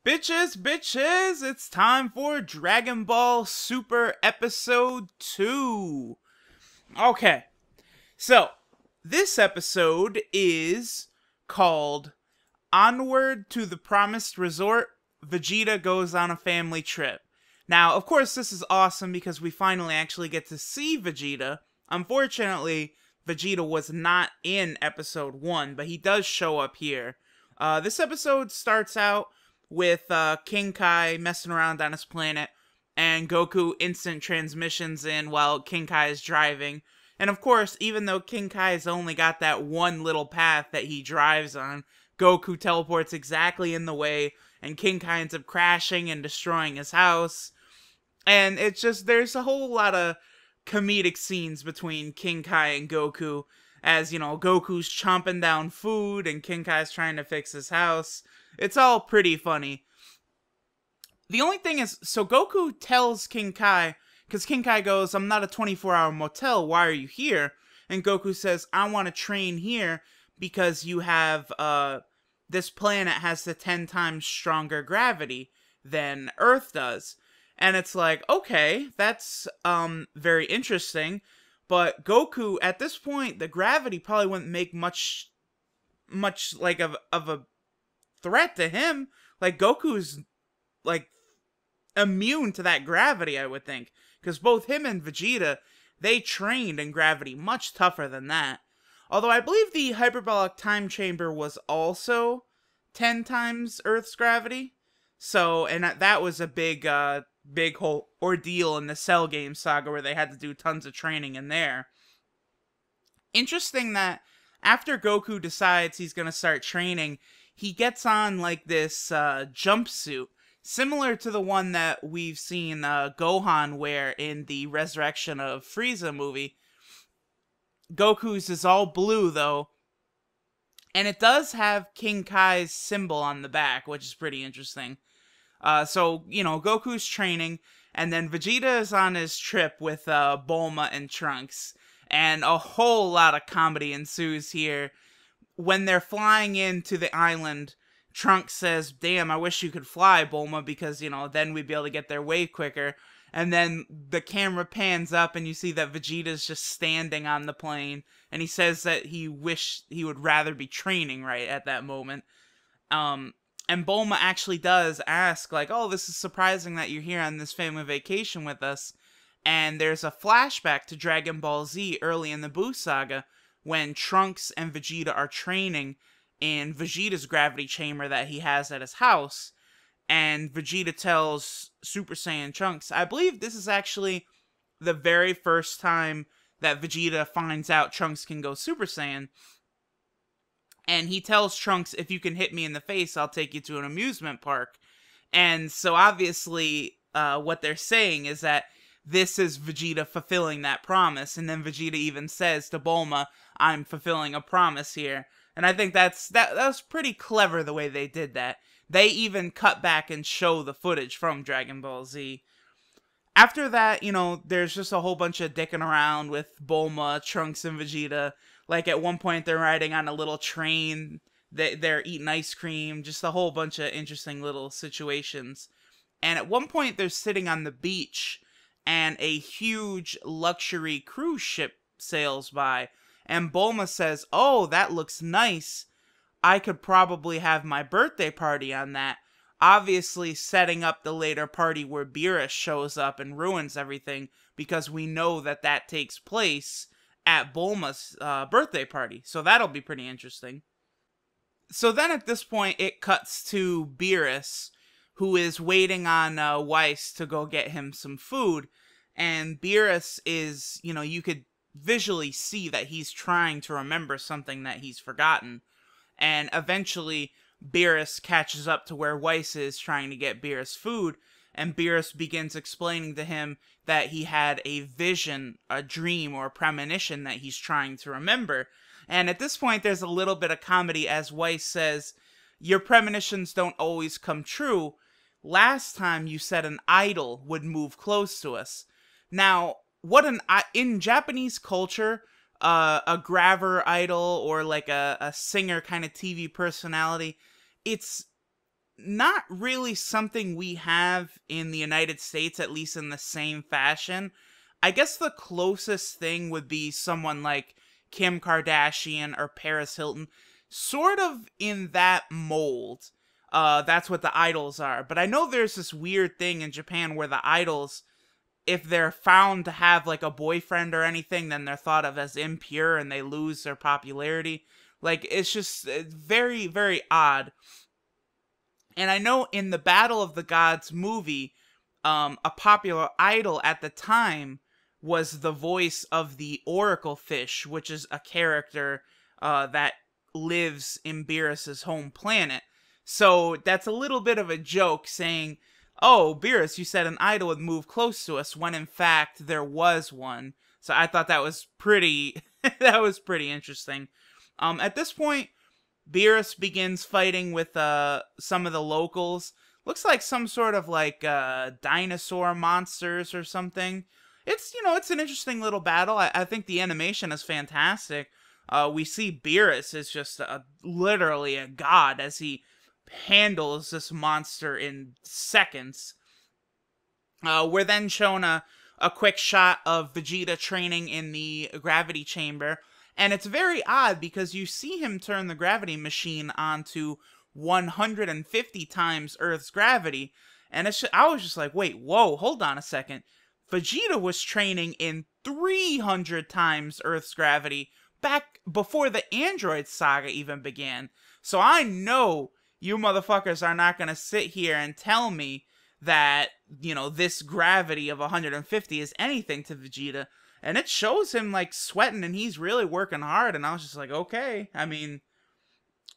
Bitches, it's time for Dragon Ball Super Episode 2. Okay, so this episode is called Onward to the Promised Resort. Vegeta goes on a family trip. Now, of course, this is awesome because we finally actually get to see Vegeta. Unfortunately, Vegeta was not in episode 1, but he does show up here. This episode starts out with King Kai messing around on his planet, and Goku instant transmissions in while King Kai is driving. And of course, even though King Kai has only got that one little path that he drives on, Goku teleports exactly in the way, and King Kai ends up crashing and destroying his house. And it's just, there's a whole lot of comedic scenes between King Kai and Goku, as, you know, Goku's chomping down food and King Kai's trying to fix his house. It's all pretty funny. The only thing is, so Goku tells King Kai, because King Kai goes, I'm not a 24-hour motel, why are you here? And Goku says, I want to train here because you have, this planet has the 10 times stronger gravity than Earth does. And it's like, okay, that's, very interesting. But Goku, at this point, the gravity probably wouldn't make much like of a threat to him. Like, Goku's like immune to that gravity, I would think, because both him and Vegeta, they trained in gravity much tougher than that. Although I believe the hyperbolic time chamber was also 10 times Earth's gravity. So, and that was a big whole ordeal in the Cell game saga where they had to do tons of training in there. Interesting that after Goku decides he's going to start training, he gets on like this jumpsuit, similar to the one that we've seen Gohan wear in the Resurrection of Frieza movie. Goku's is all blue though, and it does have King Kai's symbol on the back, which is pretty interesting. So, you know, Goku's training, and then Vegeta is on his trip with Bulma and Trunks, and a whole lot of comedy ensues here. When they're flying into the island, Trunks says, damn, I wish you could fly, Bulma, because, you know, then we'd be able to get there way quicker. And then the camera pans up and you see that Vegeta's just standing on the plane, and he says that he wished he would rather be training right at that moment. And Bulma actually does ask, like, oh, this is surprising that you're here on this family vacation with us. And there's a flashback to Dragon Ball Z early in the Buu saga, when Trunks and Vegeta are training in Vegeta's gravity chamber that he has at his house. And Vegeta tells Super Saiyan Trunks, I believe this is actually the very first time that Vegeta finds out Trunks can go Super Saiyan. And he tells Trunks, if you can hit me in the face, I'll take you to an amusement park. And so obviously, what they're saying is that this is Vegeta fulfilling that promise. And then Vegeta even says to Bulma, I'm fulfilling a promise here. And I think that was pretty clever the way they did that. They even cut back and show the footage from Dragon Ball Z. After that, you know, there's just a whole bunch of dicking around with Bulma, Trunks, and Vegeta. Like, at one point, they're riding on a little train. They're eating ice cream. Just a whole bunch of interesting little situations. And at one point, they're sitting on the beach, and a huge luxury cruise ship sails by. And Bulma says, oh, that looks nice. I could probably have my birthday party on that. Obviously setting up the later party where Beerus shows up and ruins everything, because we know that that takes place at Bulma's birthday party. So that'll be pretty interesting. So then at this point, it cuts to Beerus, who is waiting on Whis to go get him some food. And Beerus is, you know, you could visually see that he's trying to remember something that he's forgotten. And eventually, Beerus catches up to where Whis is trying to get Beerus food, and Beerus begins explaining to him that he had a vision, a dream, or a premonition that he's trying to remember. And at this point, there's a little bit of comedy as Whis says, your premonitions don't always come true. Last time you said an idol would move close to us. Now, in Japanese culture, a grabber idol or like a singer kind of TV personality, it's not really something we have in the United States, at least in the same fashion. I guess the closest thing would be someone like Kim Kardashian or Paris Hilton, sort of in that mold. That's what the idols are. But I know there's this weird thing in Japan where the idols, if they're found to have like a boyfriend or anything, then they're thought of as impure and they lose their popularity. Like, it's just very, very odd. And I know in the Battle of the Gods movie, a popular idol at the time was the voice of the Oracle Fish, which is a character that lives in Beerus's home planet. So that's a little bit of a joke saying, oh, Beerus, you said an idol would move close to us, when in fact there was one. So I thought that was pretty, that was pretty interesting. At this point, Beerus begins fighting with some of the locals. Looks like some sort of like dinosaur monsters or something. It's, you know, it's an interesting little battle. I think the animation is fantastic. We see Beerus is just literally a god as he handles this monster in seconds. We're then shown a quick shot of Vegeta training in the gravity chamber. And it's very odd because you see him turn the gravity machine onto 150 times Earth's gravity. And I was just like, wait, whoa, hold on a second. Vegeta was training in 300 times Earth's gravity back before the Android saga even began. So I know you motherfuckers are not going to sit here and tell me that, you know, this gravity of 150 is anything to Vegeta. And it shows him, like, sweating, and he's really working hard, and I was just like, okay. I mean,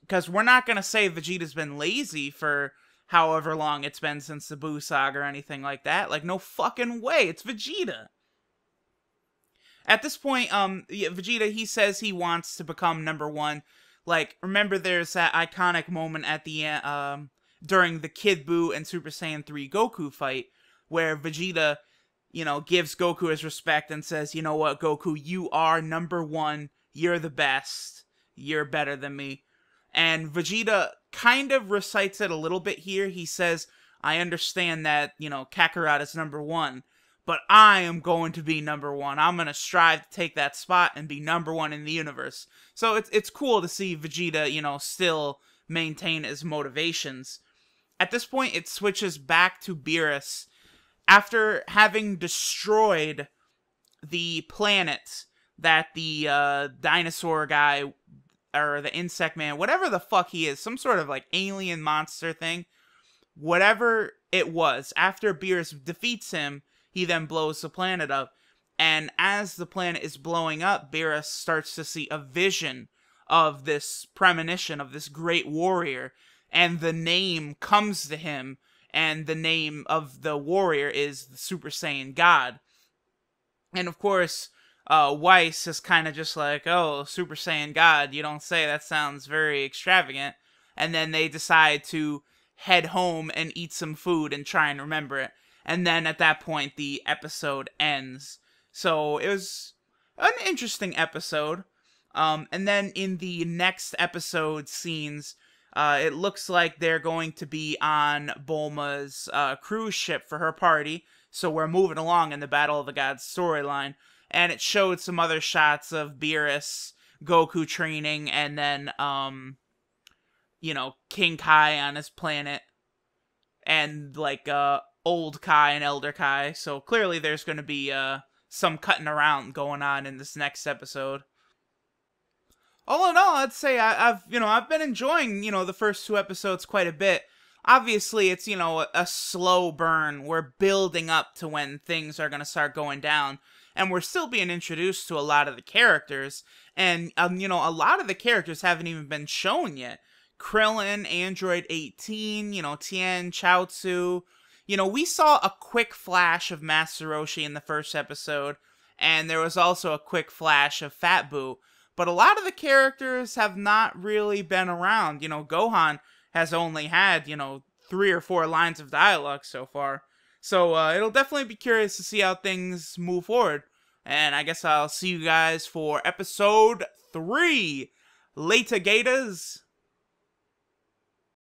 because we're not going to say Vegeta's been lazy for however long it's been since the Buu Saga or anything like that. Like, no fucking way. It's Vegeta. At this point, Vegeta, he says he wants to become #1. Like, remember there's that iconic moment at the end, during the Kid Buu and Super Saiyan 3 Goku fight, where Vegeta, you know, gives Goku his respect and says, you know what, Goku, you are #1. You're the best. You're better than me. And Vegeta kind of recites it a little bit here. He says, I understand that, you know, Kakarot is #1, but I am going to be #1. I'm going to strive to take that spot and be #1 in the universe. So it's cool to see Vegeta, you know, still maintain his motivations. At this point, it switches back to Beerus. After having destroyed the planet that the dinosaur guy, or the insect man, whatever the fuck he is, some sort of like alien monster thing, whatever it was, after Beerus defeats him, he then blows the planet up. And as the planet is blowing up, Beerus starts to see a vision of this premonition of this great warrior, and the name comes to him. And the name of the warrior is the Super Saiyan God. And of course, Weiss is kind of just like, oh, Super Saiyan God, you don't say, that sounds very extravagant. And then they decide to head home and eat some food and try and remember it. And then at that point, the episode ends. So it was an interesting episode. And then in the next episode scenes, it looks like they're going to be on Bulma's cruise ship for her party. So we're moving along in the Battle of the Gods storyline. And it showed some other shots of Beerus, Goku training, and then, you know, King Kai on his planet. And, like, old Kai and Elder Kai. So clearly there's going to be some cutting around going on in this next episode. All in all, I'd say I've been enjoying, you know, the first 2 episodes quite a bit. Obviously, it's, you know, a slow burn. We're building up to when things are going to start going down. And we're still being introduced to a lot of the characters. And, you know, a lot of the characters haven't even been shown yet. Krillin, Android 18, you know, Tien, Chaozu. You know, we saw a quick flash of Master Roshi in the first episode. And there was also a quick flash of Fat Buu. But a lot of the characters have not really been around. You know, Gohan has only had, you know, 3 or 4 lines of dialogue so far. So it'll definitely be curious to see how things move forward. And I guess I'll see you guys for episode 3. Later, Gators.